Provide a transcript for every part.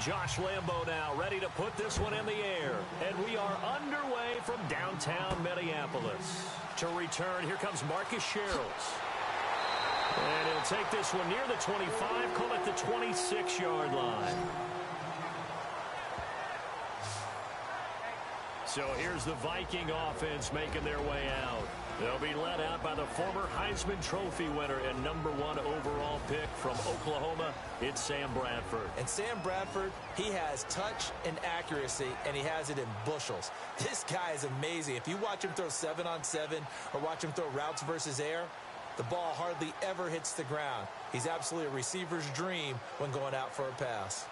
Josh Lambo now ready to put this one in the air. And we are underway from downtown Minneapolis. To return, here comes Marcus Sherrills. And he'll take this one near the 25, call it the 26-yard line. So here's the Viking offense making their way out. They'll be led out by the former Heisman Trophy winner and #1 overall pick from Oklahoma. It's Sam Bradford. And Sam Bradford, he has touch and accuracy, and he has it in bushels. This guy is amazing. If you watch him throw 7-on-7 or watch him throw routes versus air, the ball hardly ever hits the ground. He's absolutely a receiver's dream when going out for a pass.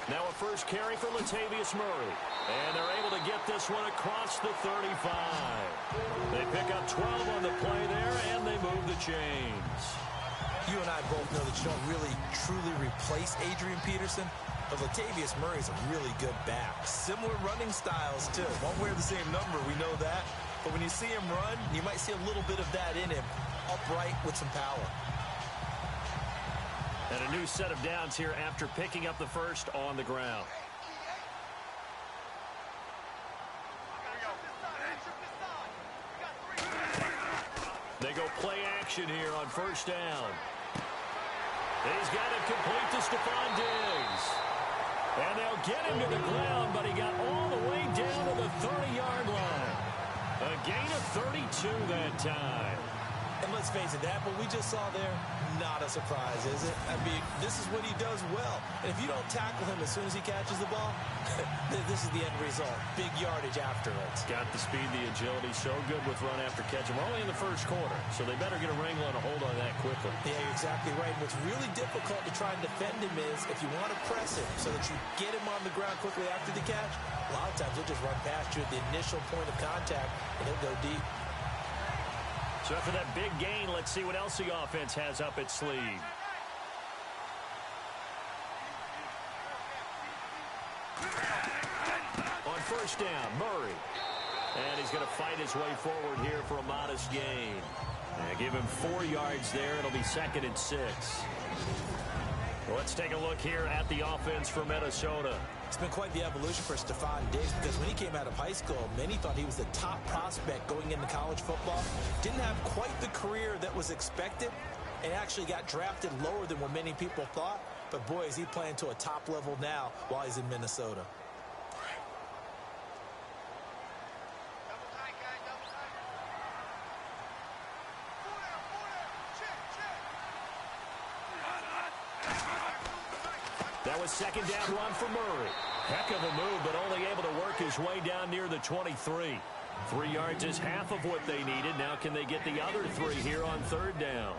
Now a first carry for Latavius Murray. And they're able to get this one across the 35. They pick up 12 on the play there, and they move the chains. You and I both know that you don't really, truly replace Adrian Peterson, but Latavius Murray's a really good back. Similar running styles, too. Won't wear the same number, we know that. But when you see him run, you might see a little bit of that in him, upright with some power. And a new set of downs here after picking up the first on the ground. They go play action here on first down. He's got it complete to Stephon Diggs. And they'll get him to the ground, but he got all the way down to the 30-yard line. A gain of 32 that time. And let's face it, that what we just saw there, not a surprise, is it? I mean, this is what he does well. And if you don't tackle him as soon as he catches the ball, this is the end result. Big yardage afterwards. Got the speed, the agility, so good with run after catch. We're only in the first quarter, so they better get a wrangle and a hold on that quickly. Yeah, you're exactly right. And what's really difficult to try and defend him is if you want to press him so that you get him on the ground quickly after the catch, a lot of times he'll just run past you at the initial point of contact, and he'll go deep. So after that big gain, let's see what else the offense has up its sleeve. On first down, Murray. And he's going to fight his way forward here for a modest gain. Give him 4 yards there. It'll be 2nd and 6. Let's take a look here at the offense for Minnesota. It's been quite the evolution for Stephon Diggs because when he came out of high school, many thought he was the top prospect going into college football. Didn't have quite the career that was expected and actually got drafted lower than what many people thought. But boy, is he playing to a top level now while he's in Minnesota. That was 2nd down run for Murray. Heck of a move, but only able to work his way down near the 23. 3 yards is half of what they needed. Now can they get the other 3 here on 3rd down?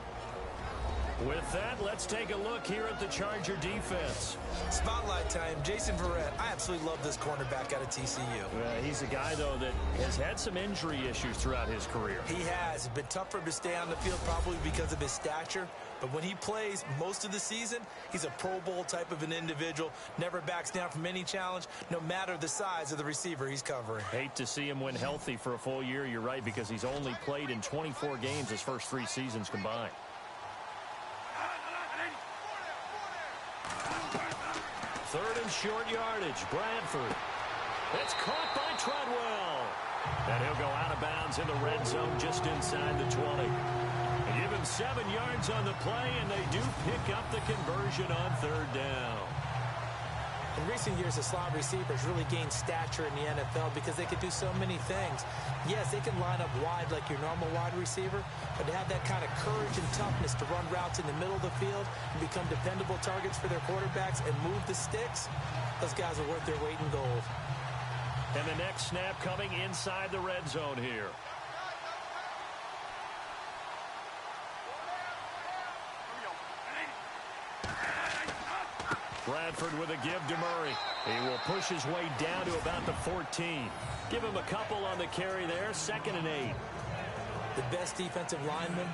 With that, let's take a look here at the Charger defense. Spotlight time, Jason Verrett. I absolutely love this cornerback out of TCU. He's a guy, though, that has had some injury issues throughout his career. He has. It's been tough for him to stay on the field probably because of his stature. But when he plays most of the season, he's a Pro Bowl type of an individual. Never backs down from any challenge, no matter the size of the receiver he's covering. Hate to see him when healthy for a full year. You're right, because he's only played in 24 games his first 3 seasons combined. Third and short yardage. Bradford. It's caught by Treadwell. And he'll go out of bounds in the red zone just inside the 20. They give him 7 yards on the play, and they do pick up the conversion on 3rd down. In recent years, the slot receivers really gained stature in the NFL because they could do so many things. Yes, they can line up wide like your normal wide receiver, but to have that kind of courage and toughness to run routes in the middle of the field and become dependable targets for their quarterbacks and move the sticks, those guys are worth their weight in gold. And the next snap coming inside the red zone here. Bradford with a give to Murray. He will push his way down to about the 14. Give him a couple on the carry there. 2nd and 8. The best defensive lineman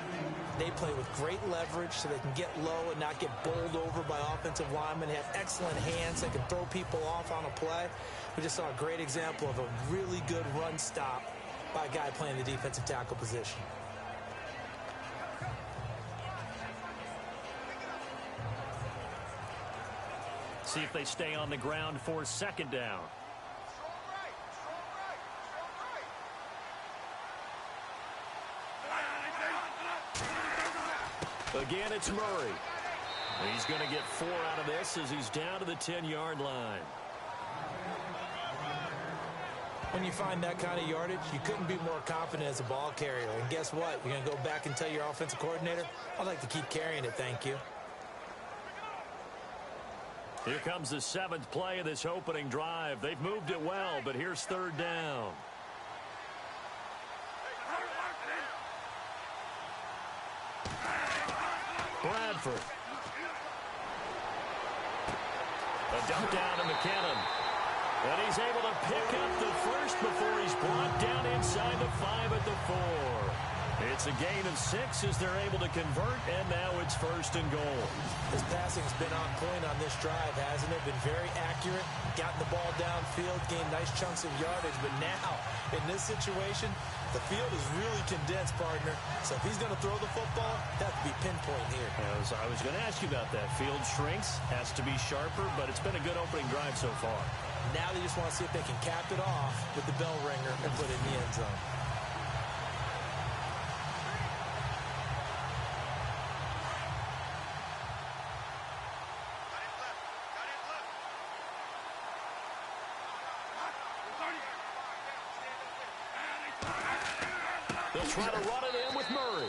They play with great leverage so they can get low and not get bowled over by offensive linemen. They have excellent hands that can throw people off on a play. We just saw a great example of a really good run stop by a guy playing the defensive tackle position. See if they stay on the ground for second down. Again, it's Murray. He's going to get 4 out of this as he's down to the 10-yard line. When you find that kind of yardage, you couldn't be more confident as a ball carrier. And guess what? You're going to go back and tell your offensive coordinator, I'd like to keep carrying it, thank you. Here comes the 7th play of this opening drive. They've moved it well, but here's third down. Bradford. A dump down to McKinnon. And he's able to pick up the first before he's brought down inside the 5 at the 4. It's a gain of 6 as they're able to convert, and now it's first and goal. His passing's been on point on this drive, hasn't it? Been very accurate, gotten the ball downfield, gained nice chunks of yardage, but now, in this situation, the field is really condensed, partner. So if he's going to throw the football, that would be pinpoint here. I was going to ask you about that. Field shrinks, has to be sharper, but it's been a good opening drive so far. Now they just want to see if they can cap it off with the bell ringer and put it in the end zone. They'll try to run it in with Murray.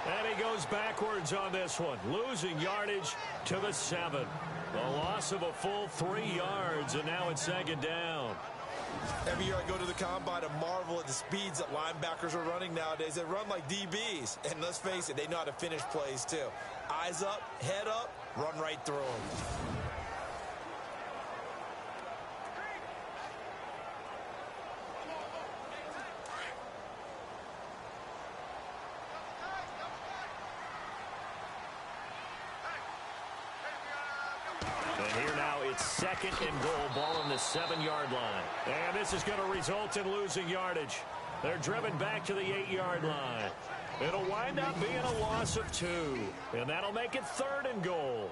And he goes backwards on this one, losing yardage to the 7. A loss of a full 3 yards, and now it's second down. Every year I go to the combine and marvel at the speeds that linebackers are running nowadays. They run like DBs. And let's face it, they know how to finish plays too. Eyes up, head up, run right through them. Second and goal, ball on the 7-yard line. And this is going to result in losing yardage. They're driven back to the 8-yard line. It'll wind up being a loss of 2. And that'll make it third and goal.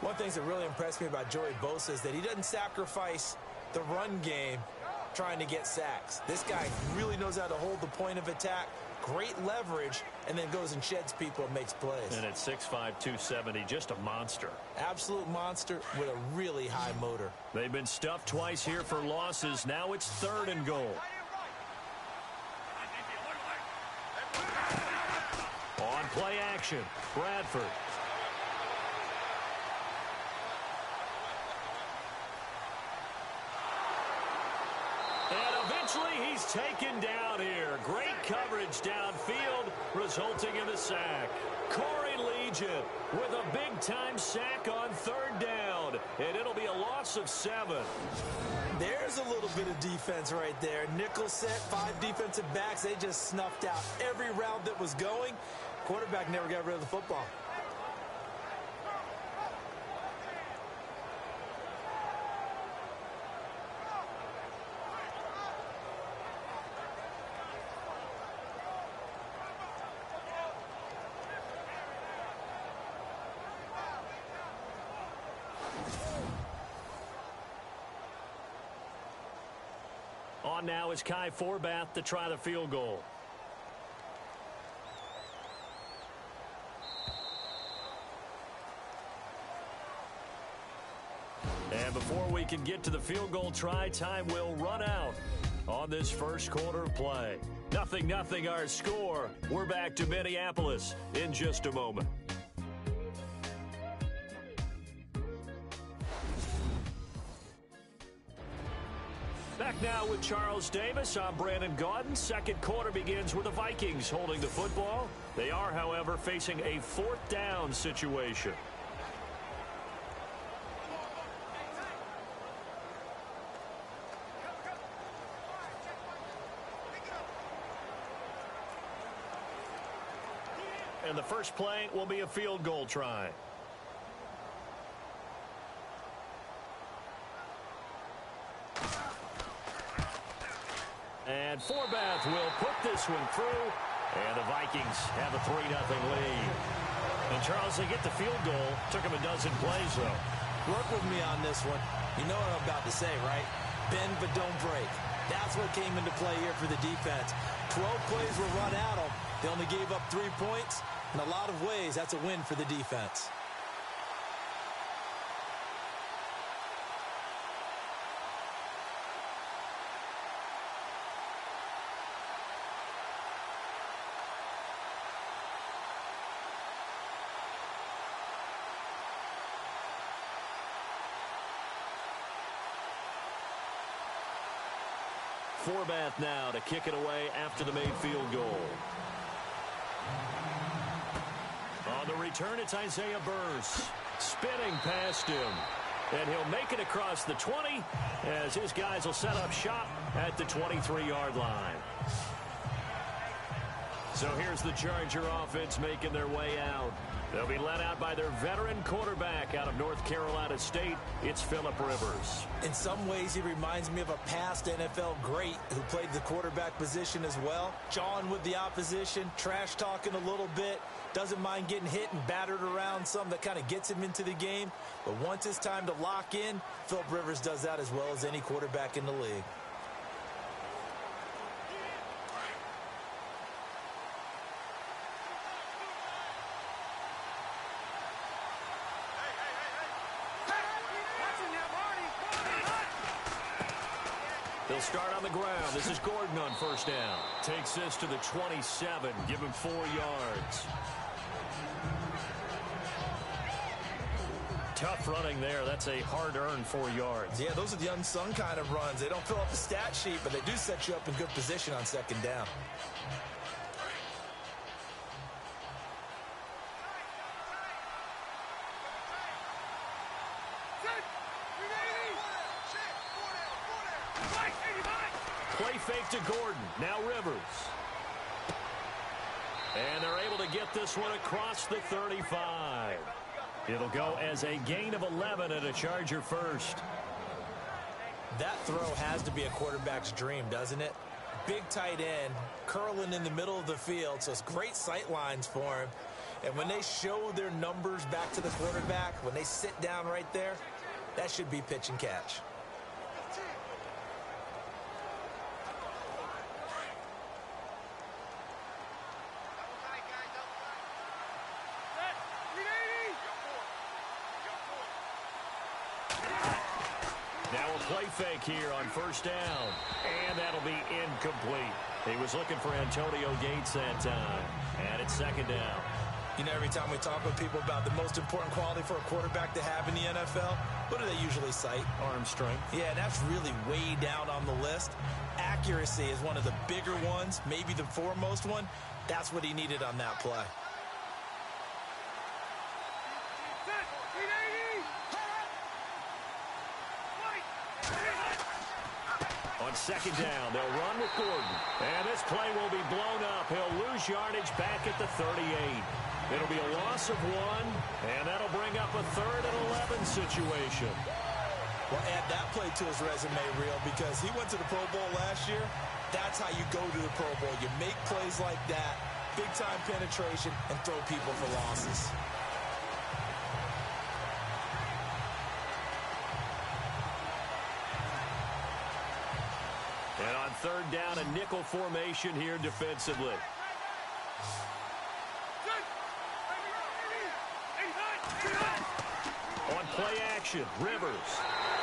One thing that really impressed me about Joey Bosa is that he doesn't sacrifice the run game trying to get sacks. This guy really knows how to hold the point of attack, great leverage, and then goes and sheds people and makes plays. And at 6'5", 270, just a monster. Absolute monster with a really high motor. They've been stuffed twice here for losses. Now it's third and goal. On play action, Bradford. And eventually he's taken down here. Great coverage downfield, resulting in the sack. Corey Legion with a big-time sack on third down. And it'll be a loss of 7. There's a little bit of defense right there. Nickel set, 5 defensive backs. They just snuffed out every route that was going. Quarterback never got rid of the football. On now is Kai Forbath to try the field goal. And before we can get to the field goal try, time will run out on this first quarter of play. 0-0 our score. We're back to Minneapolis in just a moment. Back now with Charles Davis. I'm Brandon Gaudin. Second quarter begins with the Vikings holding the football. They are, however, facing a 4th down situation. And the first play will be a field goal try. And Forbath will put this one through. And the Vikings have a 3-0 lead. And, Charles, they get the field goal. Took them a dozen plays, though. Work with me on this one. You know what I'm about to say, right? Bend but don't break. That's what came into play here for the defense. 12 plays were run at them. They only gave up 3 points. In a lot of ways, that's a win for the defense. Forbath now to kick it away after the made field goal. On the return, it's Isaiah Burse. Spinning past him. And he'll make it across the 20 as his guys will set up shop at the 23-yard line. So here's the Charger offense making their way out. They'll be led out by their veteran quarterback out of North Carolina State. It's Phillip Rivers. In some ways, he reminds me of a past NFL great who played the quarterback position as well. Jawing with the opposition, trash talking a little bit, doesn't mind getting hit and battered around some. That kind of gets him into the game. But once it's time to lock in, Phillip Rivers does that as well as any quarterback in the league. They'll start on the ground. This is Gordon on first down. Takes this to the 27. Give him 4 yards. Tough running there. That's a hard-earned 4 yards. Yeah, those are the unsung kind of runs. They don't fill up the stat sheet, but they do set you up in good position on second down. Play fake to Gordon. Now Rivers. And they're able to get this one across the 35. It'll go as a gain of 11 and a Charger first. That throw has to be a quarterback's dream, doesn't it? Big tight end, curling in the middle of the field, so it's great sight lines for him. And when they show their numbers back to the quarterback, when they sit down right there, that should be pitch and catch. Play fake here on first down. And that'll be incomplete. He was looking for Antonio Gates that time. And it's second down. You know, every time we talk with people about the most important quality for a quarterback to have in the NFL, what do they usually cite? Arm strength. Yeah, that's really way down on the list. Accuracy is one of the bigger ones, maybe the foremost one. That's what he needed on that play. On second down, they'll run with Gordon. And this play will be blown up. He'll lose yardage back at the 38. It'll be a loss of 1, and that'll bring up a 3rd and 11 situation. Well, add that play to his resume, Real, because he went to the Pro Bowl last year. That's how you go to the Pro Bowl. You make plays like that, big-time penetration, and throw people for losses. And on third down, a nickel formation here defensively. On play action, Rivers.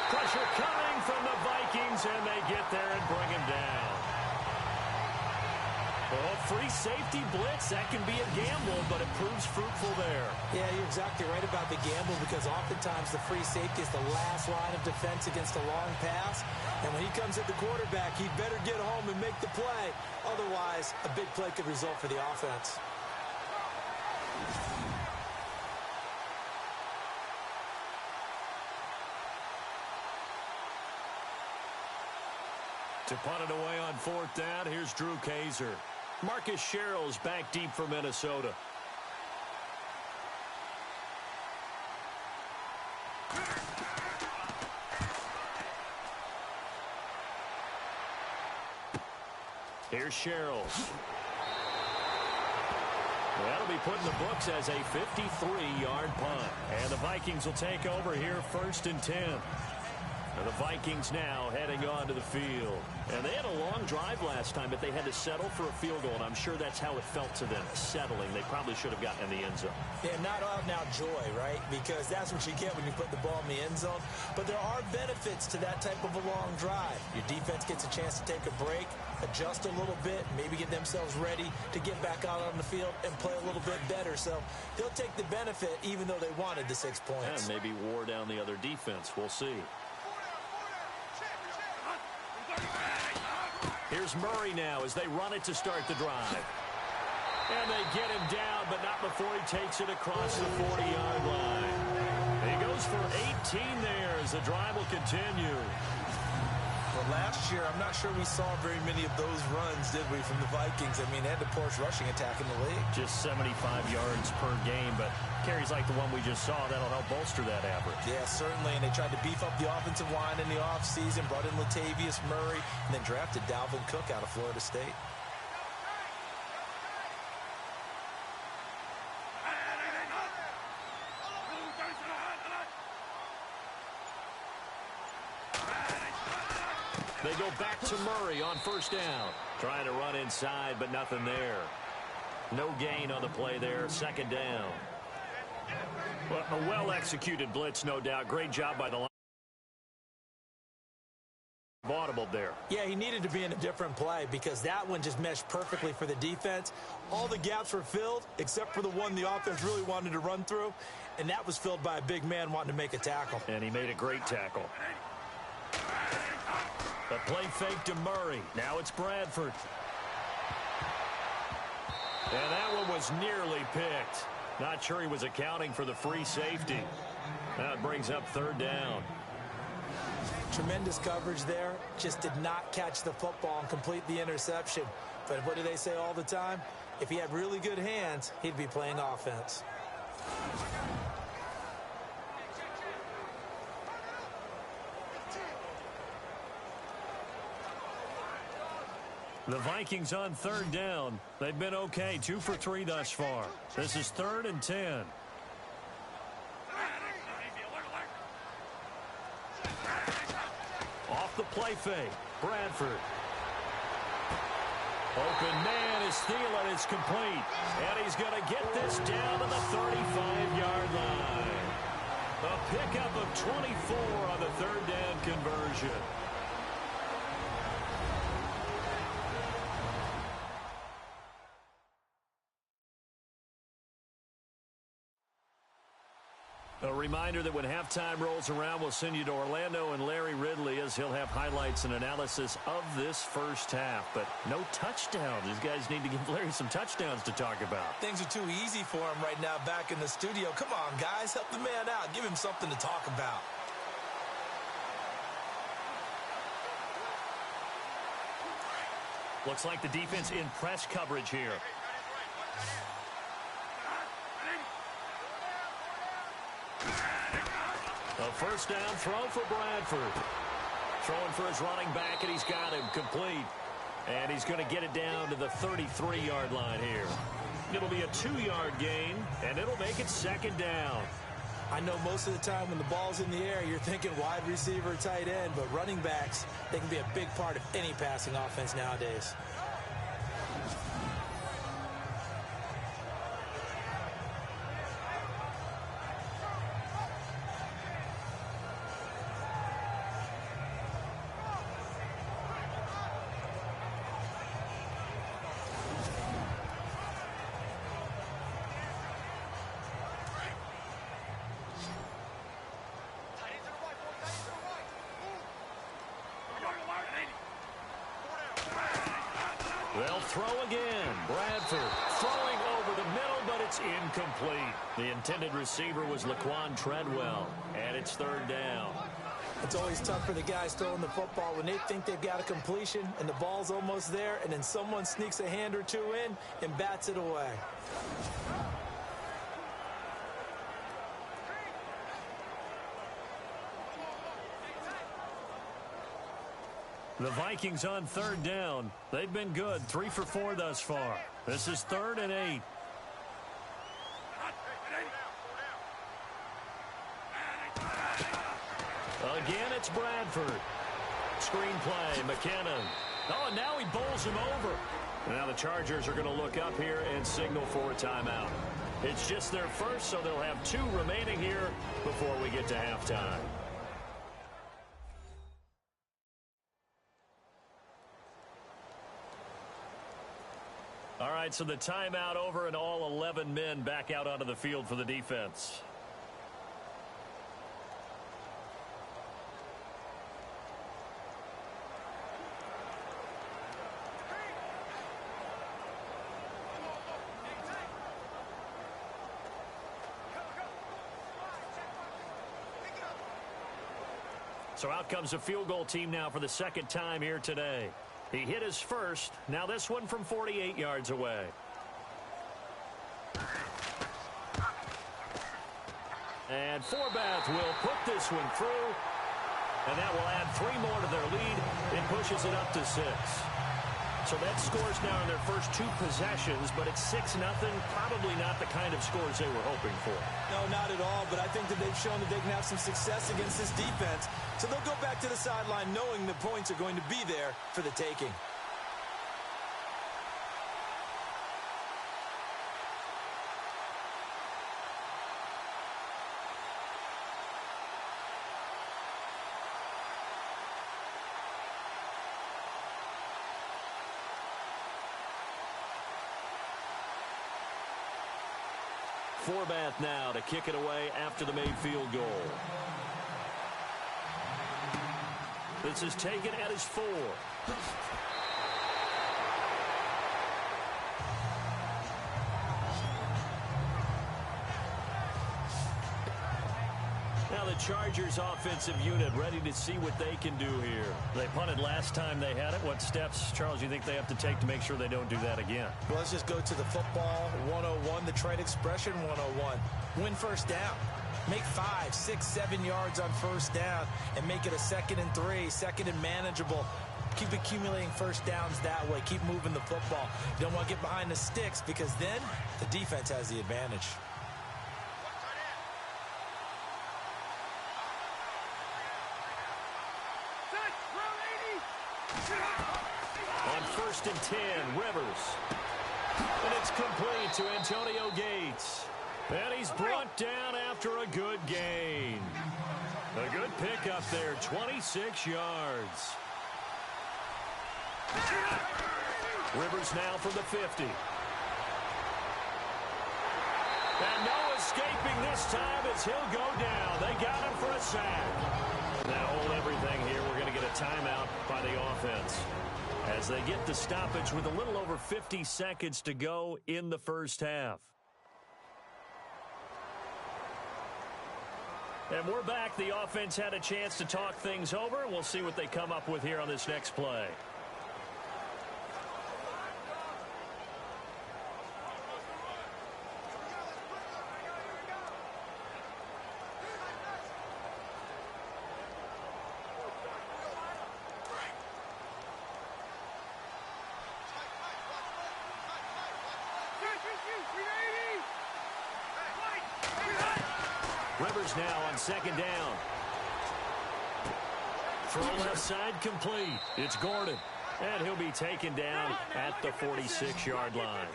Pressure coming from the Vikings, and they get there and bring him down. Well, free safety blitz, that can be a gamble, but it proves fruitful there. Yeah, you're exactly right about the gamble because oftentimes the free safety is the last line of defense against a long pass. And when he comes at the quarterback, he'd better get home and make the play. Otherwise, a big play could result for the offense. To punt it away on fourth down, here's Drew Kaiser. Marcus Sherrill's back deep for Minnesota. Here's Sherrills. That'll be put in the books as a 53-yard punt. And the Vikings will take over here 1st and 10. And the Vikings now heading onto the field. And they had a long drive last time, but they had to settle for a field goal, and I'm sure that's how it felt to them, settling. They probably should have gotten in the end zone. Yeah, not out now joy, right? Because that's what you get when you put the ball in the end zone. But there are benefits to that type of a long drive. Your defense gets a chance to take a break, adjust a little bit, maybe get themselves ready to get back out on the field and play a little bit better. So they'll take the benefit even though they wanted the 6 points. And maybe wore down the other defense. We'll see. Here's Murray now as they run it to start the drive. And they get him down, but not before he takes it across the 40-yard line. He goes for 18 there as the drive will continue. Well, last year, I'm not sure we saw very many of those runs, did we, from the Vikings? I mean, they had the poorest rushing attack in the league. Just 75 yards per game, but carries like the one we just saw, that'll help bolster that average. Yeah, certainly, and they tried to beef up the offensive line in the offseason, brought in Latavius Murray, and then drafted Dalvin Cook out of Florida State. They go back to Murray on 1st down. Trying to run inside, but nothing there. No gain on the play there. 2nd down. Well, a well-executed blitz, no doubt. Great job by the line. Audible there. Yeah, he needed to be in a different play because that one just meshed perfectly for the defense. All the gaps were filled except for the one the offense really wanted to run through, and that was filled by a big man wanting to make a tackle. And he made a great tackle. The play fake to Murray. Now it's Bradford. And that one was nearly picked. Not sure he was accounting for the free safety. That brings up 3rd down. Tremendous coverage there. Just did not catch the football and complete the interception. But what do they say all the time? If he had really good hands, he'd be playing offense. The Vikings on 3rd down. They've been okay, 2 for 3 thus far. This is 3rd and 10. Off the play fake, Bradford. Open man is Thielen, it's complete. And he's going to get this down to the 35-yard line. A pickup of 24 on the 3rd down conversion. A reminder that when halftime rolls around, we'll send you to Orlando and Larry Ridley as he'll have highlights and analysis of this first half. But no touchdowns. These guys need to give Larry some touchdowns to talk about. Things are too easy for him right now back in the studio. Come on, guys. Help the man out. Give him something to talk about. Looks like the defense in press coverage here. A 1st down throw for Bradford. Throwing for his running back, and he's got him complete. And he's going to get it down to the 33-yard line here. It'll be a 2-yard gain, and it'll make it 2nd down. I know most of the time when the ball's in the air, you're thinking wide receiver, tight end, but running backs, they can be a big part of any passing offense nowadays. They'll throw again. Bradford throwing over the middle, but it's incomplete. The intended receiver was Laquan Treadwell, and it's 3rd down. It's always tough for the guys throwing the football when they think they've got a completion and the ball's almost there, and then someone sneaks a hand or two in and bats it away. The Vikings on third down. They've been good, 3 for 4 thus far. This is 3rd and 8. Again, it's Bradford. Screen play, McKinnon. Oh, and now he bowls him over. Now the Chargers are going to look up here and signal for a timeout. It's just their first, so they'll have 2 remaining here before we get to halftime. All right, so the timeout over and all 11 men back out onto the field for the defense. So out comes a field goal team now for the second time here today. He hit his first. Now this one from 48 yards away. And Forbath will put this one through. And that will add 3 more to their lead. It pushes it up to 6. So that scores now in their first 2 possessions, but it's 6-0. Probably not the kind of scores they were hoping for. No, not at all, but I think that they've shown that they can have some success against this defense. So they'll go back to the sideline knowing the points are going to be there for the taking. Forbath now to kick it away after the made field goal. This is taken at his 4. Now the Chargers offensive unit ready to see what they can do here. They punted last time they had it. What steps, Charles, do you think they have to take to make sure they don't do that again? Well, let's just go to the football 101, the trade expression 101. Win first down. Make 5, 6, 7 yards on first down and make it a 2nd and 3, 2nd and manageable. Keep accumulating first downs that way. Keep moving the football. You don't want to get behind the sticks because then the defense has the advantage. On 1st and 10, Rivers. And it's complete to Antonio Gates. And he's brought down after a good gain. A good pickup there, 26 yards. Rivers now from the 50. And no escaping this time as he'll go down. They got him for a sack. Now hold everything here. We're going to get a timeout by the offense as they get the stoppage with a little over 50 seconds to go in the first half. And we're back. The offense had a chance to talk things over. We'll see what they come up with here on this next play. Rivers now on 2nd down. Throw left side complete. It's Gordon. And he'll be taken down at the 46-yard line.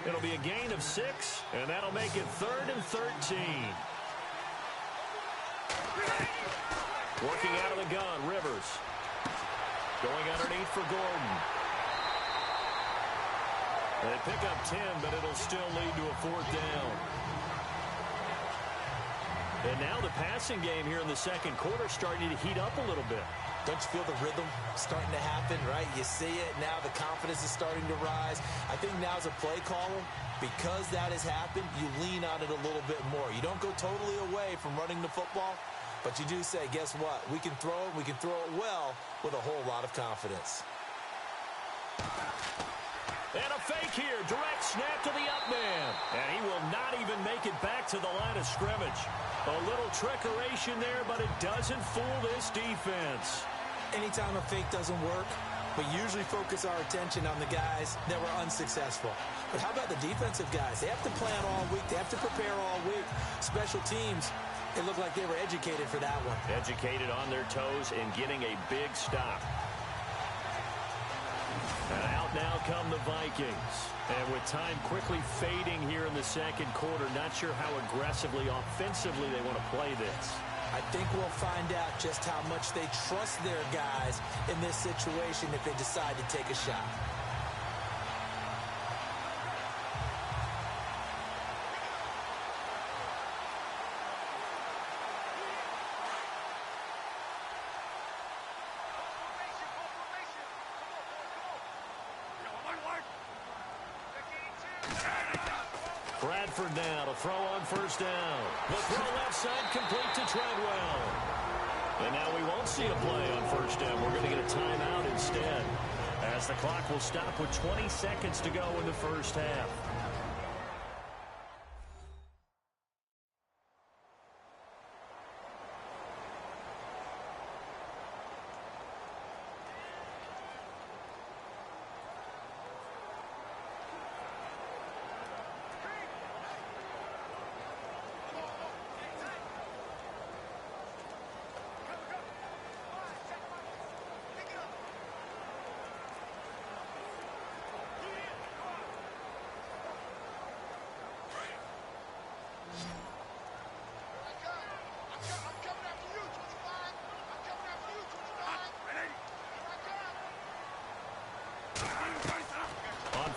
It'll be a gain of 6, and that'll make it 3rd and 13. Working out of the gun, Rivers. Going underneath for Gordon. They pick up 10, but it'll still lead to a 4th down. And now the passing game here in the second quarter starting to heat up a little bit. Don't you feel the rhythm starting to happen, right? You see it. Now the confidence is starting to rise. I think now as a play caller, because that has happened, you lean on it a little bit more. You don't go totally away from running the football, but you do say, guess what? We can throw it. We can throw it well with a whole lot of confidence. And a fake here. Direct snap to the up man. And he will not even make it back to the line of scrimmage. A little trickeration there, but it doesn't fool this defense. Anytime a fake doesn't work, we usually focus our attention on the guys that were unsuccessful. But how about the defensive guys? They have to plan all week. They have to prepare all week. Special teams, it looked like they were educated for that one. Educated on their toes and getting a big stop. And out now come the Vikings. And with time quickly fading here in the second quarter, not sure how aggressively, offensively they want to play this. I think we'll find out just how much they trust their guys in this situation if they decide to take a shot. Bradford now to throw on first down. The throw left side complete to Treadwell. And now we won't see a play on first down. We're going to get a timeout instead, as the clock will stop with 20 seconds to go in the first half.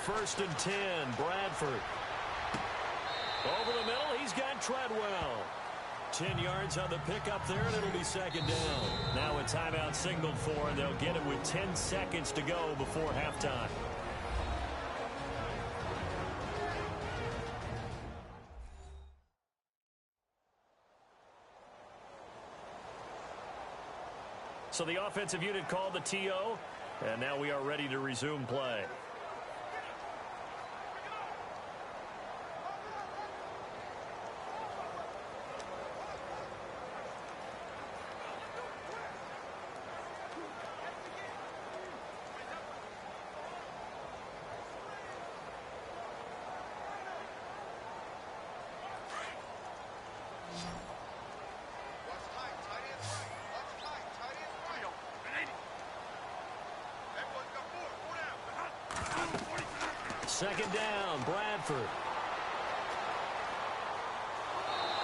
First and 10, Bradford. Over the middle, he's got Treadwell. 10 yards on the pickup there, and it'll be second down. Now a timeout signaled for, and they'll get it with 10 seconds to go before halftime. So the offensive unit called the TO, and now we are ready to resume play. Second down, Bradford.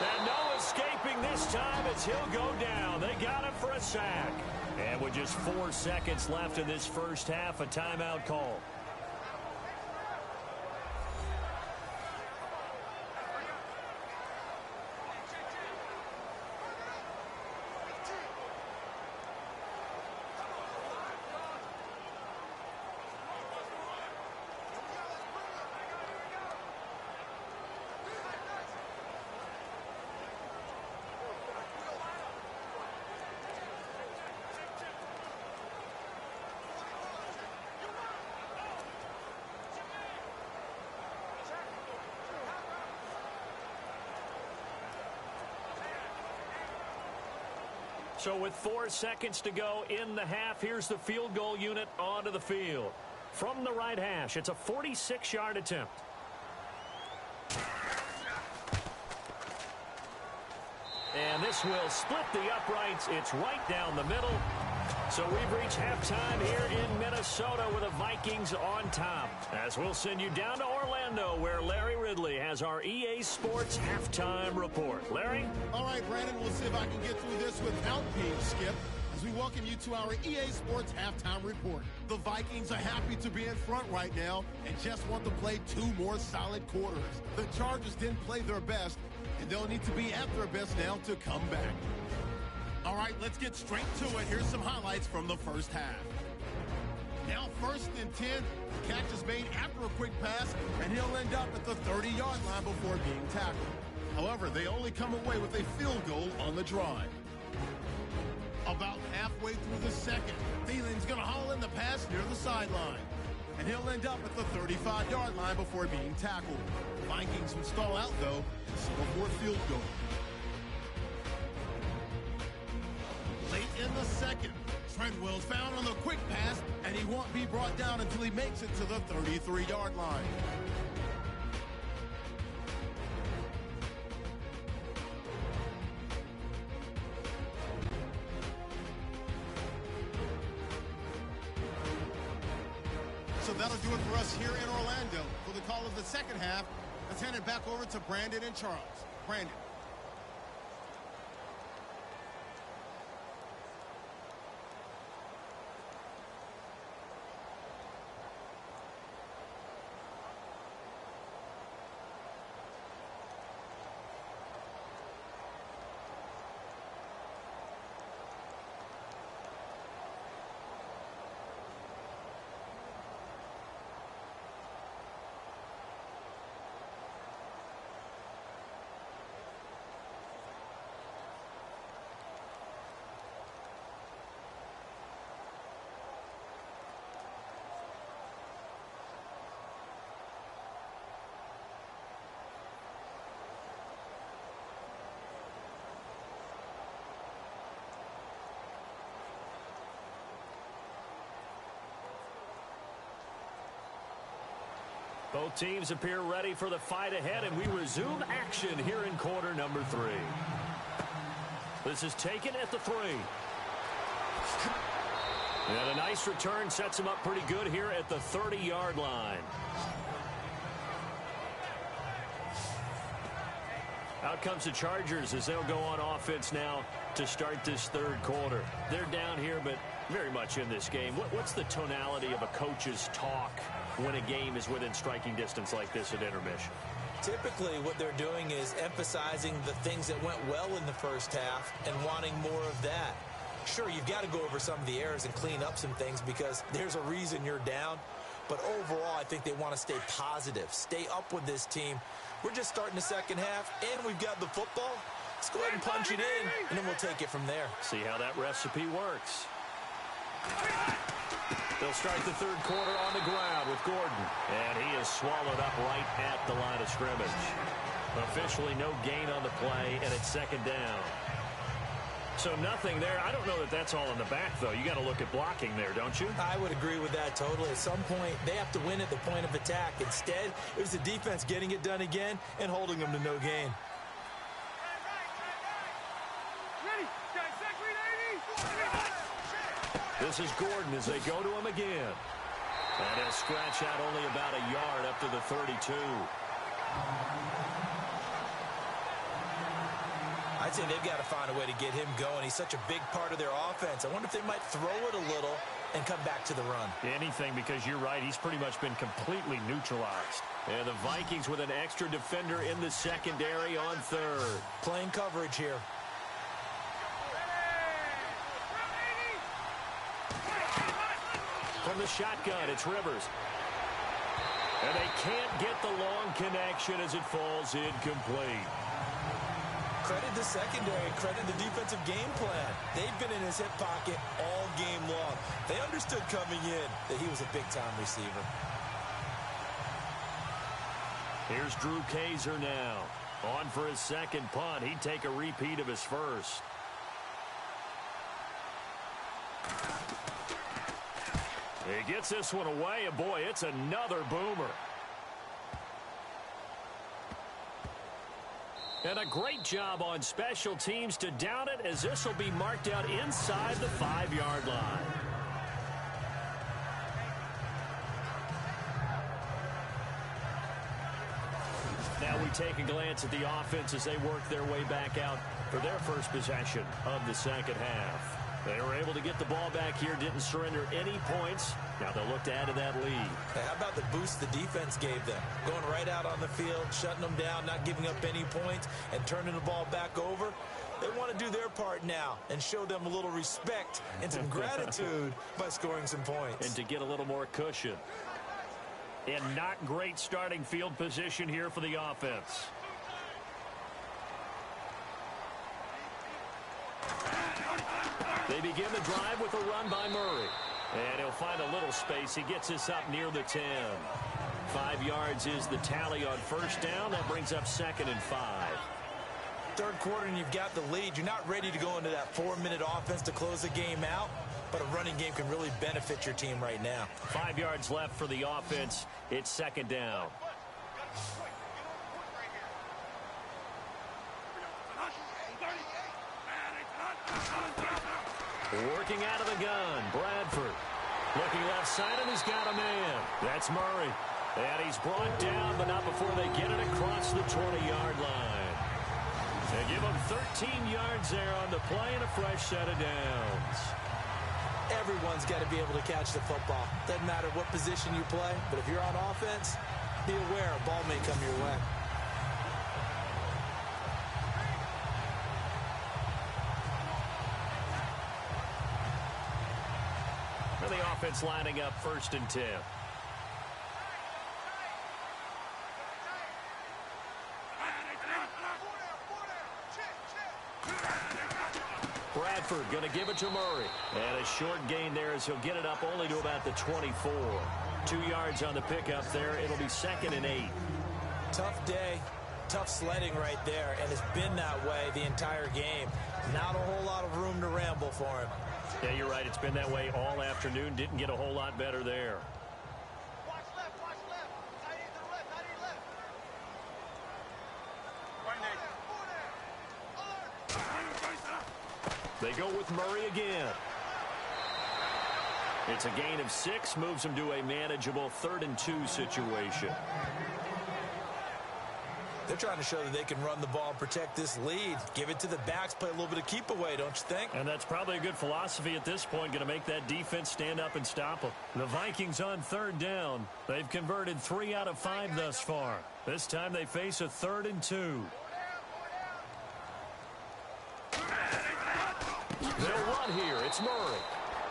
And no escaping this time as he'll go down. They got him for a sack. And with just 4 seconds left in this first half, a timeout call. So with 4 seconds to go in the half, here's the field goal unit onto the field. From the right hash, it's a 46-yard attempt. And this will split the uprights. It's right down the middle. So we've reached halftime here in Minnesota with the Vikings on top. As we'll send you down to Orlando, where Larry Ridley has our EA Sports halftime report. Larry? All right, Brandon, we'll see if I can get through this without being skipped as we welcome you to our EA Sports halftime report. The Vikings are happy to be in front right now and just want to play 2 more solid quarters. The Chargers didn't play their best, and they'll need to be at their best now to come back. All right, let's get straight to it. Here's some highlights from the first half. Now first and 10, the catch is made after a quick pass, and he'll end up at the 30-yard line before being tackled. However, they only come away with a field goal on the drive. About halfway through the second, Thielen's going to haul in the pass near the sideline, and he'll end up at the 35-yard line before being tackled. The Vikings would stall out, though, and settle for a field goal. Late in the second, Treadwell's found on the quick pass, and he won't be brought down until he makes it to the 33-yard line. So that'll do it for us here in Orlando. For the call of the second half, let's hand it back over to Brandon and Charles. Brandon. Both teams appear ready for the fight ahead, and we resume action here in quarter number 3. This is taken at the 3. And a nice return sets him up pretty good here at the 30-yard line. Out comes the Chargers as they'll go on offense now to start this third quarter. They're down here, but very much in this game. What's the tonality of a coach's talk when a game is within striking distance like this at intermission? Typically, what they're doing is emphasizing the things that went well in the first half and wanting more of that. Sure, you've got to go over some of the errors and clean up some things because there's a reason you're down. But overall, I think they want to stay positive, stay up with this team. We're just starting the second half, and we've got the football. Let's go ahead and punch it in, and then we'll take it from there. See how that recipe works. They'll start the third quarter on the ground with Gordon. And he is swallowed up right at the line of scrimmage. Officially no gain on the play, and it's second down. So nothing there. I don't know that that's all in the back, though. You got to look at blocking there, don't you? I would agree with that totally. At some point, they have to win at the point of attack. Instead, it was the defense getting it done again and holding them to no gain. This is Gordon as they go to him again. And he'll scratch out only about a yard up to the 32. I'd say they've got to find a way to get him going. He's such a big part of their offense. I wonder if they might throw it a little and come back to the run. Anything, because you're right. He's pretty much been completely neutralized. And the Vikings with an extra defender in the secondary on third. Playing coverage here. From the shotgun, it's Rivers. And they can't get the long connection as it falls incomplete. Credit the secondary, credit the defensive game plan. They've been in his hip pocket all game long. They understood coming in that he was a big-time receiver. Here's Drew Kaiser now. On for his second punt. He'd take a repeat of his first. He gets this one away, and boy, it's another boomer. And a great job on special teams to down it, as this will be marked out inside the 5-yard line. Now we take a glance at the offense as they work their way back out for their first possession of the second half. They were able to get the ball back here, didn't surrender any points. Now they'll look to add to that lead. Hey, how about the boost the defense gave them? Going right out on the field, shutting them down, not giving up any points, and turning the ball back over. They want to do their part now and show them a little respect and some gratitude by scoring some points. And to get a little more cushion. And not great starting field position here for the offense. They begin the drive with a run by Murray. And he'll find a little space. He gets this up near the 10. 5 yards is the tally on first down. That brings up 2nd and 5. Third quarter and you've got the lead. You're not ready to go into that 4-minute offense to close the game out, but a running game can really benefit your team right now. 5 yards left for the offense. It's second down. Working out of the gun, Bradford. Looking left side, and he's got a man. That's Murray. And he's brought down, but not before they get it across the 20-yard line. They give him 13 yards there on the play and a fresh set of downs. Everyone's got to be able to catch the football. Doesn't matter what position you play, but if you're on offense, be aware a ball may come your way. The offense lining up 1st and 10. Bradford going to give it to Murray. And a short gain there as he'll get it up only to about the 24. 2 yards on the pickup there. It'll be 2nd and 8. Tough day, tough sledding right there, and it's been that way the entire game. Not a whole lot of room to ramble for him. Yeah, you're right. It's been that way all afternoon. Didn't get a whole lot better there. Watch left, watch left. Tight end to the left, tight end left. They go with Murray again. It's a gain of 6, moves him to a manageable 3rd and 2 situation. They're trying to show that they can run the ball and protect this lead. Give it to the backs, play a little bit of keep away, don't you think? And that's probably a good philosophy at this point, going to make that defense stand up and stop them. The Vikings on 3rd down. They've converted 3 out of 5 thus far. This time they face a 3rd and 2. They'll run here. It's Murray.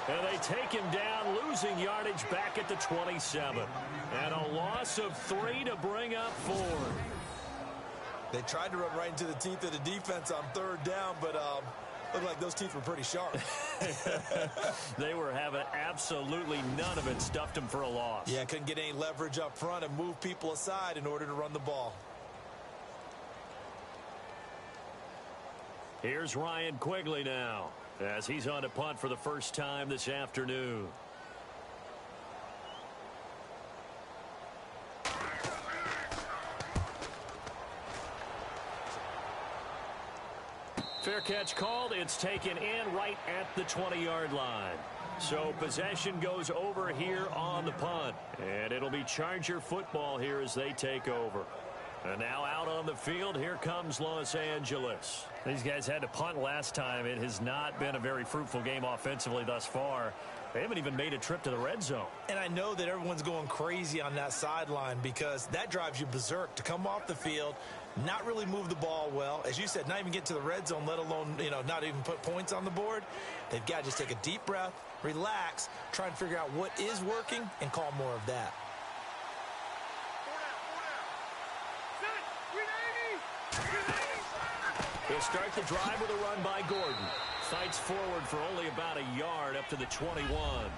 And they take him down, losing yardage back at the 27. And a loss of 3 to bring up 4. They tried to run right into the teeth of the defense on 3rd down, but looked like those teeth were pretty sharp. They were having absolutely none of it. Stuffed them for a loss. Yeah, couldn't get any leverage up front and move people aside in order to run the ball. Here's Ryan Quigley now, as he's on a punt for the first time this afternoon. Fair catch called. It's taken in right at the 20-yard line. So possession goes over here on the punt. And it'll be Charger football here as they take over. And now out on the field, here comes Los Angeles. These guys had to punt last time. It has not been a very fruitful game offensively thus far. They haven't even made a trip to the red zone. And I know that everyone's going crazy on that sideline because that drives you berserk to come off the field, not really move the ball well. As you said, not even get to the red zone, let alone, not even put points on the board. They've got to just take a deep breath, relax, try and figure out what is working, and call more of that. They'll start the drive with a run by Gordon. Fights forward for only about a yard up to the 21. Well,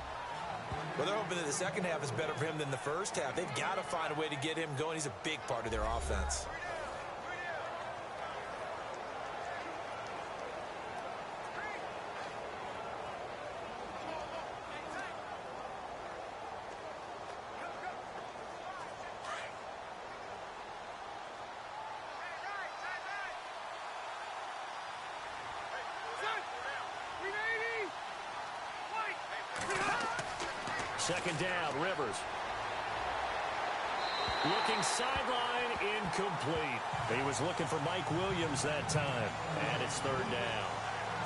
they're hoping that the second half is better for him than the first half. They've got to find a way to get him going. He's a big part of their offense. Second down, Rivers. Looking sideline, incomplete. He was looking for Mike Williams that time. And it's third down.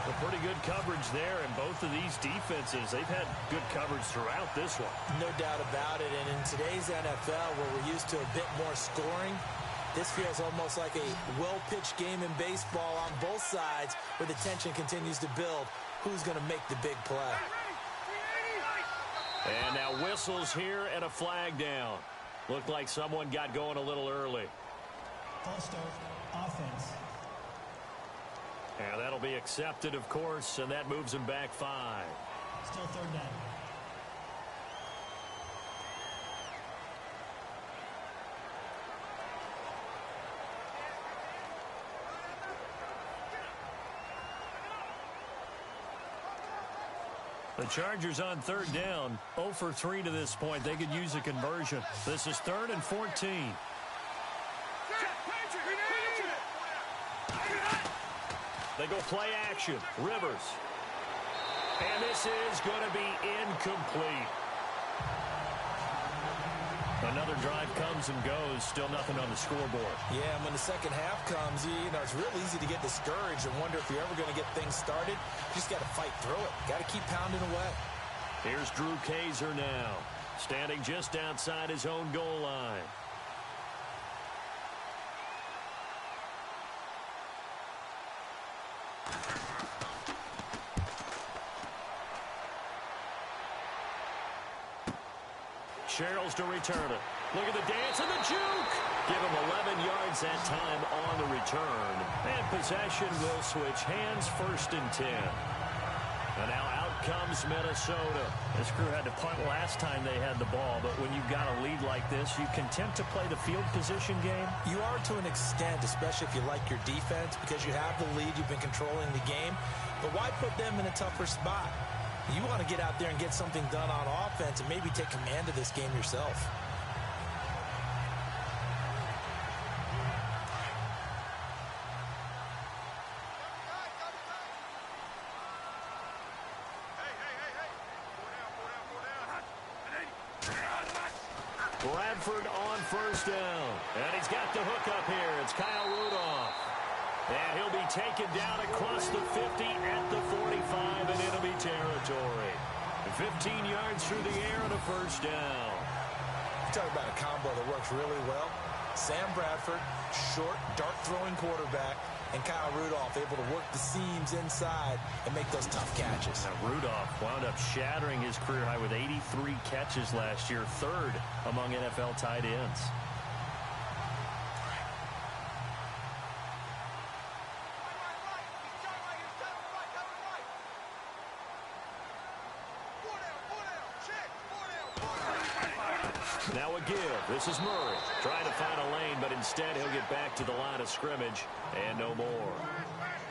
A pretty good coverage there, and both of these defenses, they've had good coverage throughout this one. No doubt about it. And in today's NFL, where we're used to a bit more scoring, this feels almost like a well-pitched game in baseball on both sides where the tension continues to build. Who's going to make the big play? And now whistles here and a flag down. Looked like someone got going a little early. False start, offense. And that'll be accepted, of course, and that moves him back 5. Still third down. The Chargers on third down, 0 for 3 to this point. They could use a conversion. This is 3rd and 14. They go play action. Rivers. And this is going to be incomplete. Another drive comes and goes. Still nothing on the scoreboard. Yeah, and when the second half comes, it's real easy to get discouraged and wonder if you're ever going to get things started. You just got to fight through it. Got to keep pounding away. Here's Drew Kaiser now, standing just outside his own goal line. Sherrills to return it. Look at the dance and the juke. Give him 11 yards that time on the return. And possession will switch hands, 1st and 10. And now out comes Minnesota. This crew had to punt last time they had the ball, but when you've got a lead like this, you content to play the field position game? You are to an extent, especially if you like your defense, because you have the lead, you've been controlling the game. But why put them in a tougher spot? You want to get out there and get something done on offense and maybe take command of this game yourself. Bradford on 1st down. And he's got the hook up here. It's Kyle Rudolph. And he'll be taken down across the 50 at the 45, and it'll be territory. 15 yards through the air and a 1st down. You talk about a combo that works really well. Sam Bradford, short, dart-throwing quarterback, and Kyle Rudolph able to work the seams inside and make those tough catches. Now, Rudolph wound up shattering his career high with 83 catches last year, 3rd among NFL tight ends. Now a give. This is Murray trying to find a lane, but instead he'll get back to the line of scrimmage and no more.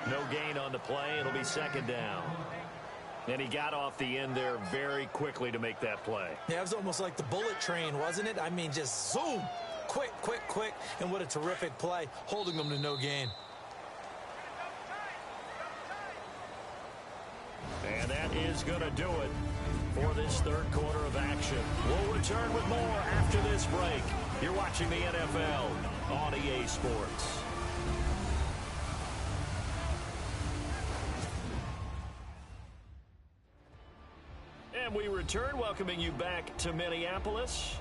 No gain on the play. It'll be 2nd down. And he got off the end there very quickly to make that play. Yeah, it was almost like the bullet train, wasn't it? I mean, just zoom. Quick, quick, quick. And what a terrific play, holding them to no gain. And that is going to do it for this 3rd quarter of action. We'll return with more after this break. You're watching the NFL on EA Sports. And we return, welcoming you back to Minneapolis.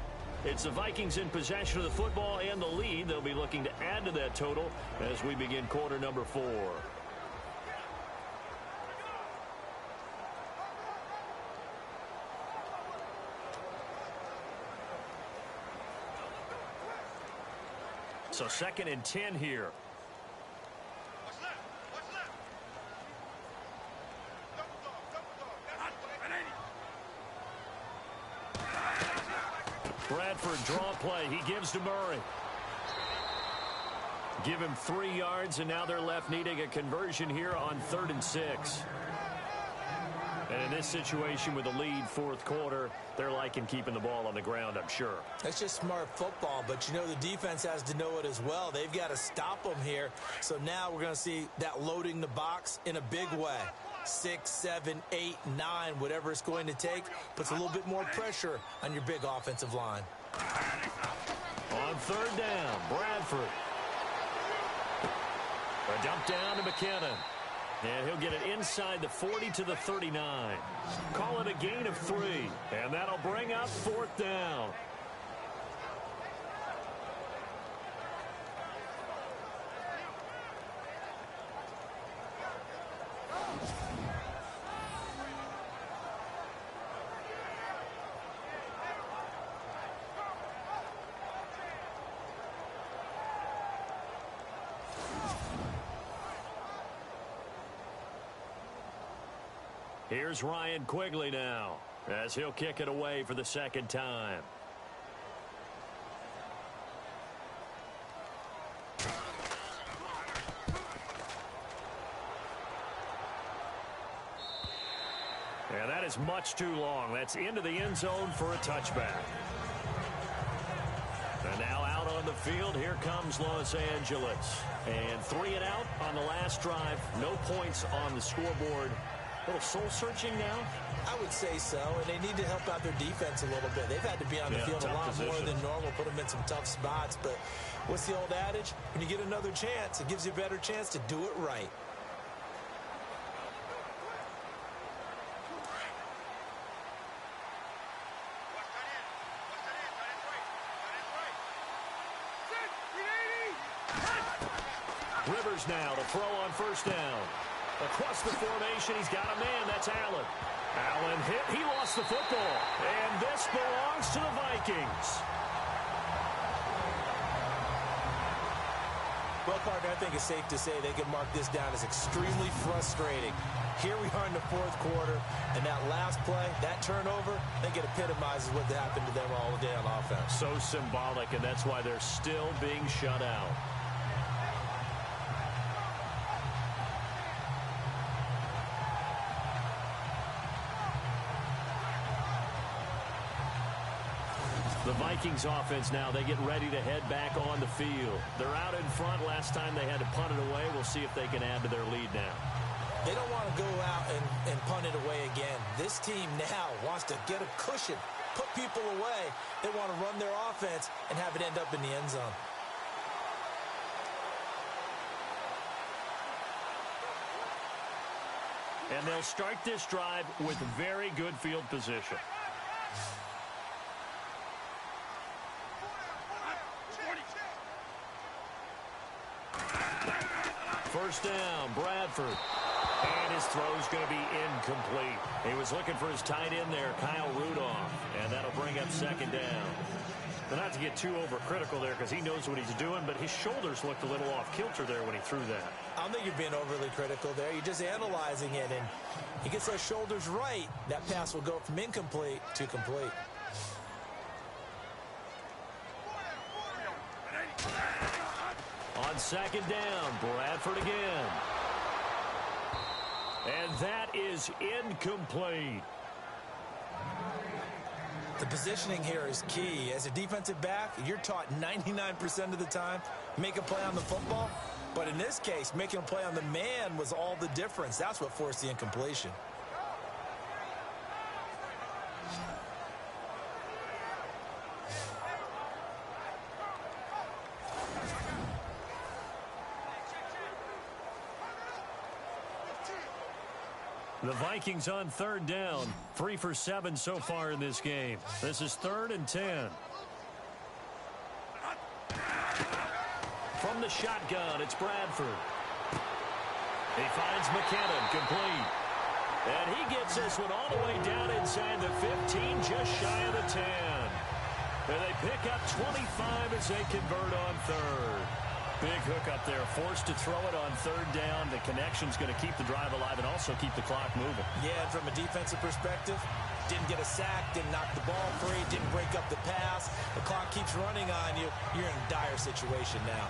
It's the Vikings in possession of the football and the lead. They'll be looking to add to that total as we begin quarter number 4. So 2nd and 10 here. Bradford draw play. He gives to Murray. Give him 3 yards, and now they're left needing a conversion here on 3rd and 6. And in this situation with the lead 4th quarter, they're liking keeping the ball on the ground, I'm sure. That's just smart football, but the defense has to know it as well. They've got to stop them here. So now we're going to see that loading the box in a big way. 6, 7, 8, 9, whatever it's going to take, puts a little bit more pressure on your big offensive line. On 3rd down, Bradford. A dump down to McKinnon. And he'll get it inside the 40 to the 39. Call it a gain of 3. And that'll bring up 4th down. Here's Ryan Quigley now, as he'll kick it away for the 2nd time. And that is much too long. That's into the end zone for a touchback. And now out on the field, here comes Los Angeles. And 3 and out on the last drive. No points on the scoreboard. A little soul-searching now? I would say so, and they need to help out their defense a little bit. They've had to be on the field a lot more than normal, put them in some tough spots. But what's the old adage? When you get another chance, it gives you a better chance to do it right. Rivers now to throw on first down. Across the formation, he's got a man. That's Allen. Allen hit. He lost the football. And this belongs to the Vikings. Well, partner, I think it's safe to say they can mark this down as extremely frustrating. Here we are in the fourth quarter, and that last play, that turnover, I think it epitomizes what happened to them all day on offense. So symbolic, and that's why they're still being shut out. The Vikings offense now, they get ready to head back on the field. They're out in front. Last time they had to punt it away. We'll see if they can add to their lead now. They don't want to go out and punt it away again. This team now wants to get a cushion, put people away. They want to run their offense and have it end up in the end zone. And they'll start this drive with very good field position. First down, Bradford. And his throw's going to be incomplete. He was looking for his tight end there, Kyle Rudolph. And that'll bring up second down. But not to get too overcritical there because he knows what he's doing, but his shoulders looked a little off kilter there when he threw that. I don't think you're being overly critical there. You're just analyzing it, and he gets those shoulders right. That pass will go from incomplete to complete. On second down, Bradford again. And that is incomplete. The positioning here is key. As a defensive back, you're taught 99% of the time, make a play on the football. But in this case, making a play on the man was all the difference. That's what forced the incompletion. The Vikings on third down. 3 for 7 so far in this game. This is 3rd and 10. From the shotgun, it's Bradford. He finds McKinnon, complete. And he gets this one all the way down inside the 15, just shy of the 10. And they pick up 25 as they convert on third. Big hook up there, forced to throw it on third down. The connection's going to keep the drive alive and also keep the clock moving. Yeah, and from a defensive perspective, didn't get a sack, didn't knock the ball free, didn't break up the pass. The clock keeps running on you. You're in a dire situation now.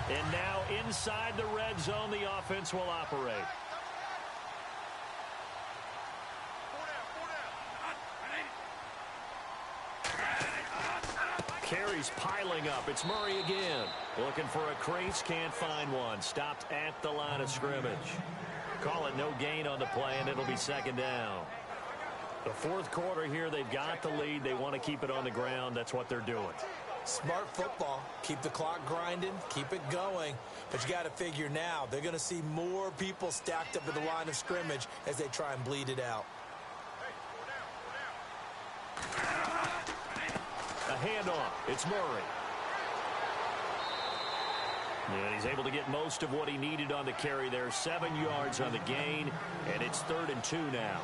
And now inside the red zone, the offense will operate. Carries piling up. It's Murray again. Looking for a crease. Can't find one. Stopped at the line of scrimmage. Call it no gain on the play, and it'll be second down. The fourth quarter here, they've got the lead. They want to keep it on the ground. That's what they're doing. Smart football. Keep the clock grinding. Keep it going. But you got to figure now, they're going to see more people stacked up at the line of scrimmage as they try and bleed it out. A handoff. It's Murray. And he's able to get most of what he needed on the carry there. 7 yards on the gain, and it's 3rd and 2 now.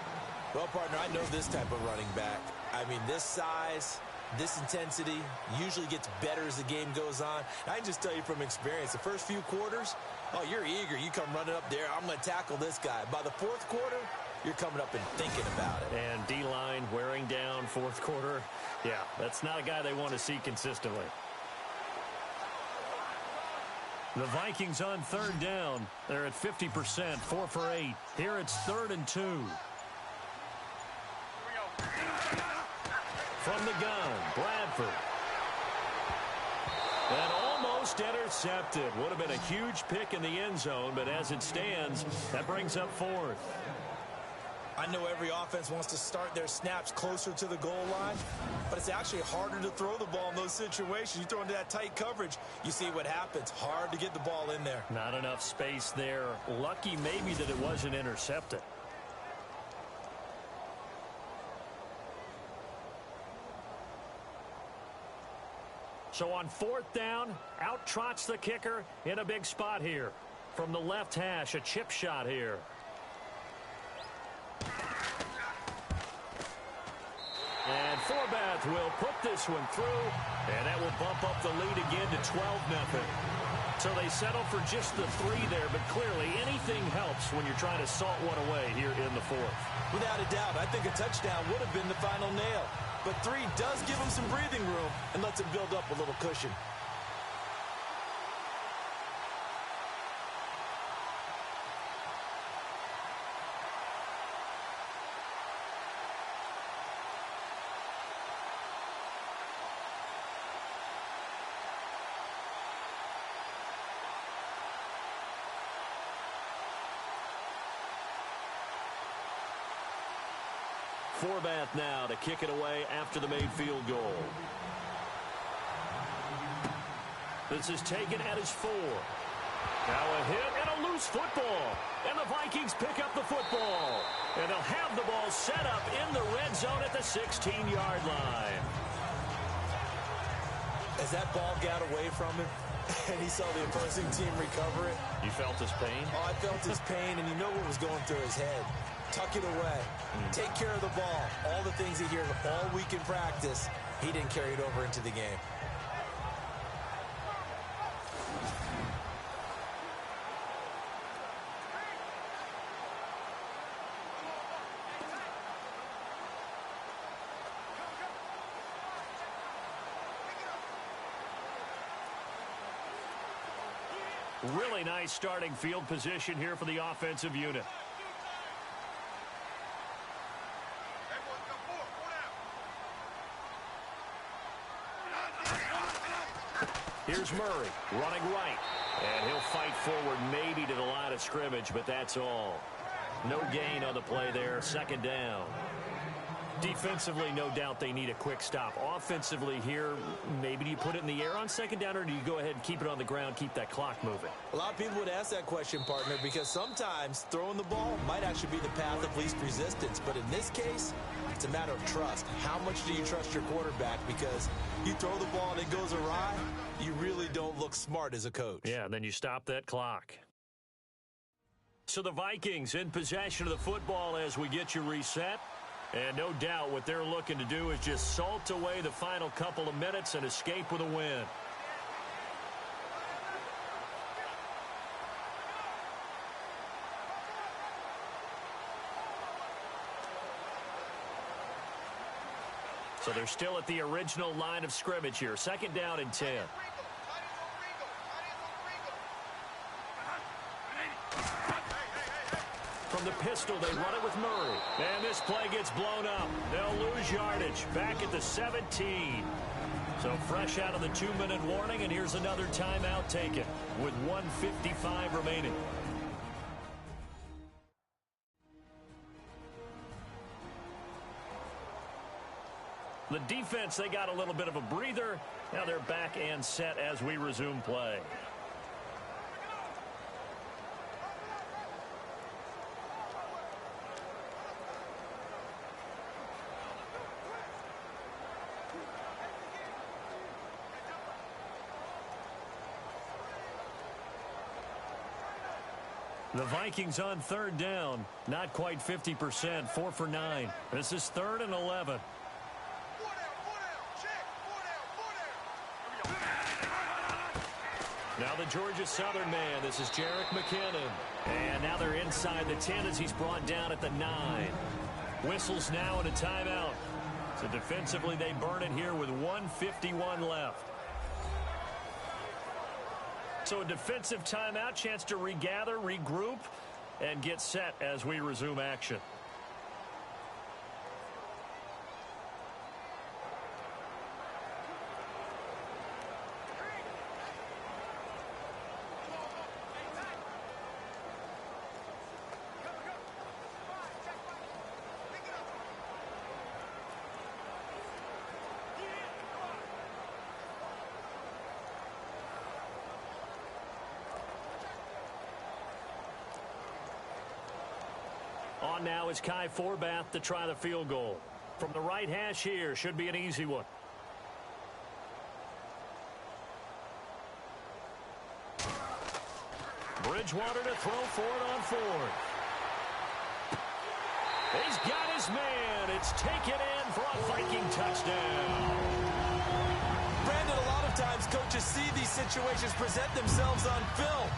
Well, partner, I know this type of running back. I mean, this size, this intensity usually gets better as the game goes on. I can just tell you from experience, the first few quarters, oh, you're eager. You come running up there. I'm going to tackle this guy. By the fourth quarter, you're coming up and thinking about it. And D-line wearing down fourth quarter. Yeah, that's not a guy they want to see consistently. The Vikings on third down. They're at 50%, 4 for 8. Here it's 3rd and 2. From the gun, Bradford. And almost intercepted. Would have been a huge pick in the end zone, but as it stands, that brings up 4th. I know every offense wants to start their snaps closer to the goal line, but it's actually harder to throw the ball in those situations. You throw into that tight coverage, you see what happens. Hard to get the ball in there. Not enough space there. Lucky maybe that it wasn't intercepted. So on 4th down, out trots the kicker in a big spot here. From the left hash, a chip shot here. And Forbath will put this one through, and that will bump up the lead again to 12-0. So they settle for just the 3 there, but clearly anything helps when you're trying to salt one away here in the 4th. Without a doubt, I think a touchdown would have been the final nail. But 3 does give them some breathing room and lets them build up a little cushion. Forbath now to kick it away after the made field goal. This is taken at his 4. Now a hit and a loose football. And the Vikings pick up the football. And they'll have the ball set up in the red zone at the 16-yard line. As that ball got away from him, and he saw the opposing team recover it. You felt his pain? Oh, I felt his pain, and you know what was going through his head. Tuck it away. Take care of the ball. All the things he hears all week in practice, he didn't carry it over into the game. Really nice starting field position here for the offensive unit. Here's Murray running right. And he'll fight forward maybe to the line of scrimmage, but that's all. No gain on the play there. 2nd down. Defensively, no doubt they need a quick stop. Offensively here, maybe do you put it in the air on 2nd down, or do you go ahead and keep it on the ground, keep that clock moving? A lot of people would ask that question, partner, because sometimes throwing the ball might actually be the path of least resistance. But in this case, it's a matter of trust. How much do you trust your quarterback? Because you throw the ball and it goes awry, you really don't look smart as a coach. Yeah, and then you stop that clock. So the Vikings in possession of the football as we get you reset. And no doubt what they're looking to do is just salt away the final couple of minutes and escape with a win. So they're still at the original line of scrimmage here. 2nd down and 10. From the pistol, they run it with Murray. And this play gets blown up. They'll lose yardage back at the 17. So fresh out of the 2-minute warning, and here's another timeout taken with 1:55 remaining. The defense, they got a little bit of a breather. Now they're back and set as we resume play. The Vikings on 3rd down. Not quite 50%, 4 for 9. This is 3rd and 11. Now the Georgia Southern man. This is Jerick McKinnon. And now they're inside the 10 as he's brought down at the 9. Whistles now and a timeout. So defensively they burn it here with 1:51 left. So a defensive timeout, chance to regather, regroup, and get set as we resume action. On now is Kai Forbath to try the field goal. From the right hash here, should be an easy one. Bridgewater to throw for it on fourth. He's got his man. It's taken in for a Viking touchdown. Brandon, a lot of times coaches see these situations present themselves on film.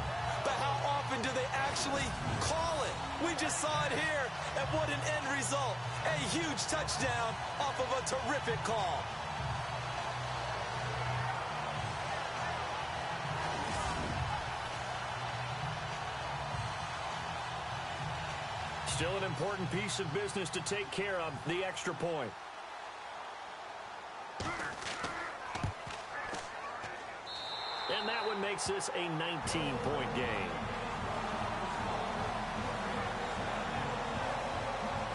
But how often do they actually call it? We just saw it here, and what an end result. A huge touchdown off of a terrific call. Still an important piece of business to take care of, the extra point. And that one makes this a 19-point game.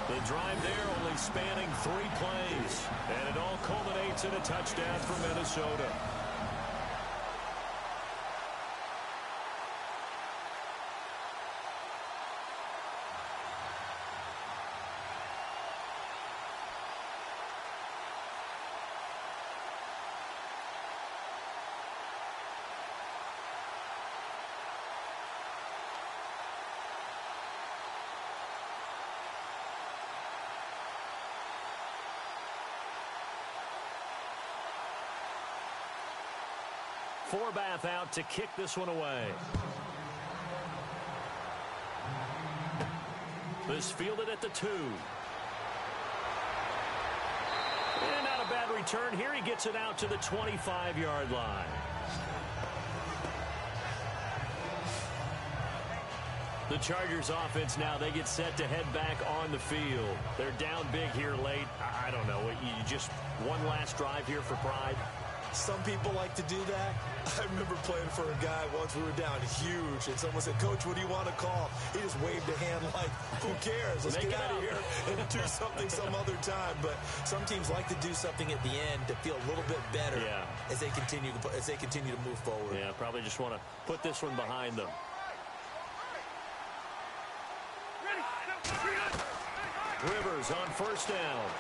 The drive there only spanning 3 plays. And it all culminates in a touchdown for Minnesota. Forbath out to kick this one away. This fielded at the 2. And not a bad return here. He gets it out to the 25-yard line. The Chargers offense now, they get set to head back on the field. They're down big here late. I don't know. You just one last drive here for pride. Some people like to do that. I remember playing for a guy once. We were down huge, and someone said, "Coach, what do you want to call?" He just waved a hand like, "Who cares? Let's get out of here and do something some other time." But some teams like to do something at the end to feel a little bit better as they continue to move forward. Yeah, probably just want to put this one behind them. Rivers on first down.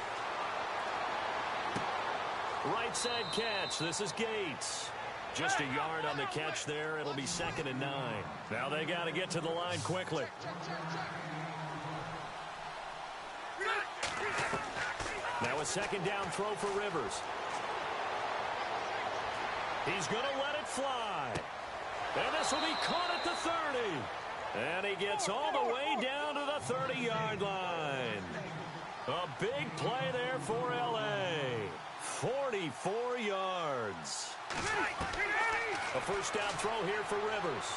Right side catch. This is Gates. Just a yard on the catch there. It'll be 2nd and 9. Now they got to get to the line quickly. Now a 2nd down throw for Rivers. He's going to let it fly. And this will be caught at the 30. And he gets all the way down to the 30-yard line. A big play there for L.A. 44 yards. A first down throw here for Rivers.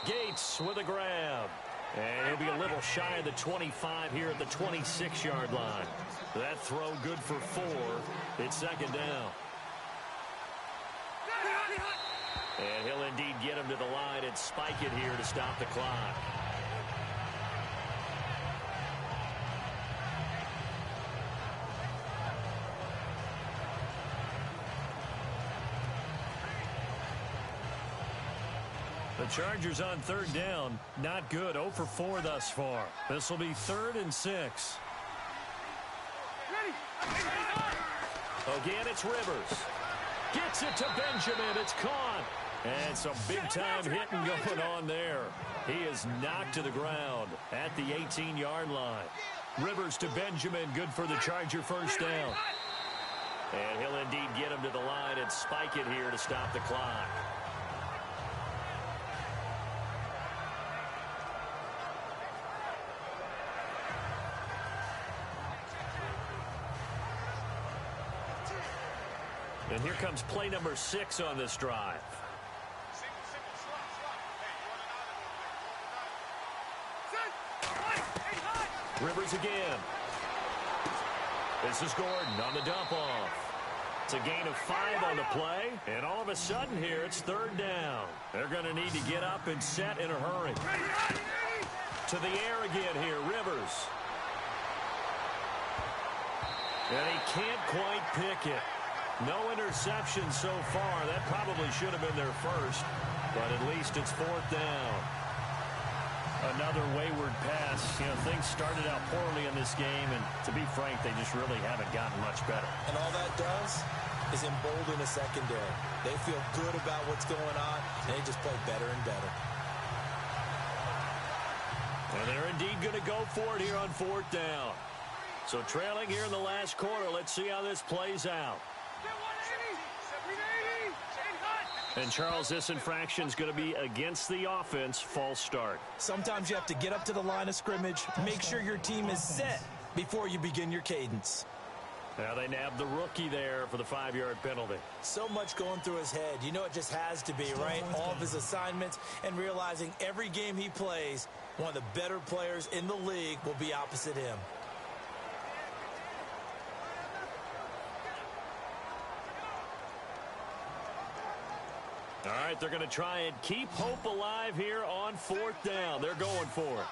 Gates with a grab. And he'll be a little shy of the 25 here at the 26-yard line. That throw good for 4. It's 2nd down. And he'll indeed get him to the line and spike it here to stop the clock. The Chargers on 3rd down. Not good. 0 for 4 thus far. This will be 3rd and 6. Again, it's Rivers. Gets it to Benjamin. It's caught. And some big-time hitting going on there. He is knocked to the ground at the 18-yard line. Rivers to Benjamin. Good for the Charger first down. And he'll indeed get him to the line and spike it here to stop the clock. And here comes play number 6 on this drive. Rivers again. This is Gordon on the dump off. It's a gain of 5 on the play, and all of a sudden here it's 3rd down. They're going to need to get up and set in a hurry. To the air again here, Rivers. And he can't quite pick it. No interception so far. That probably should have been their first, but at least it's 4th down. Another wayward pass. You know, things started out poorly in this game, and to be frank, they just really haven't gotten much better. And all that does is embolden the secondary. They feel good about what's going on, and they just play better and better. And they're indeed going to go for it here on 4th down. So trailing here in the last quarter, let's see how this plays out. And, Charles, this infraction is going to be against the offense. False start. Sometimes you have to get up to the line of scrimmage, make sure your team is set before you begin your cadence. Now they nabbed the rookie there for the 5-yard penalty. So much going through his head. You know it just has to be, right? All of his assignments and realizing every game he plays, one of the better players in the league will be opposite him. All right, they're going to try and keep hope alive here on 4th down. They're going for it.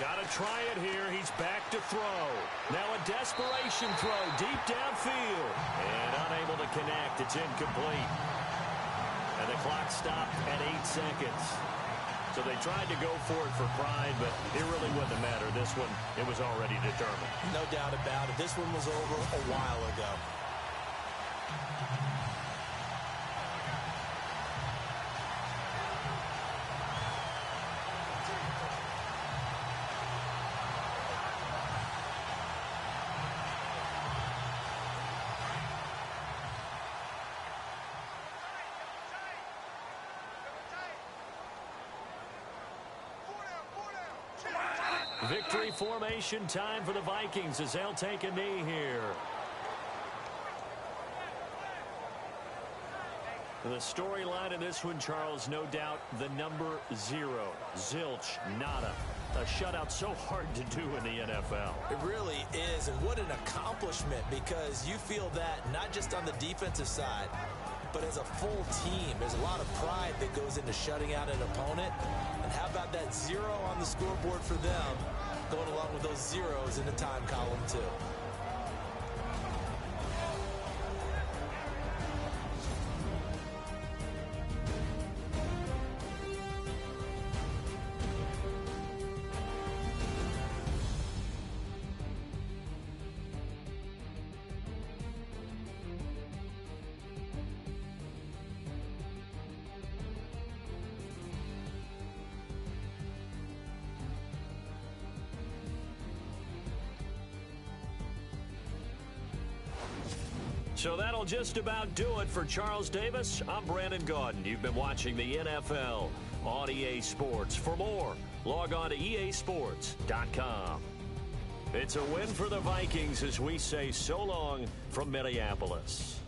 Got to try it here. He's back to throw. Now a desperation throw deep downfield. And unable to connect. It's incomplete. And the clock stopped at 8 seconds. So they tried to go for it for pride, but it really wouldn't matter. This one, it was already determined. No doubt about it. This one was over a while ago. Victory formation time for the Vikings as they'll take a knee here. The storyline in this one, Charles, no doubt the number 0. Zilch, nada. A shutout so hard to do in the NFL. It really is, and what an accomplishment, because you feel that not just on the defensive side, but as a full team. There's a lot of pride that goes into shutting out an opponent. And how about that 0 on the scoreboard for them, going along with those zeros in the time column too. So that'll just about do it for Charles Davis. I'm Brandon Gaudin. You've been watching the NFL on EA Sports. For more, log on to easports.com. It's a win for the Vikings as we say so long from Minneapolis.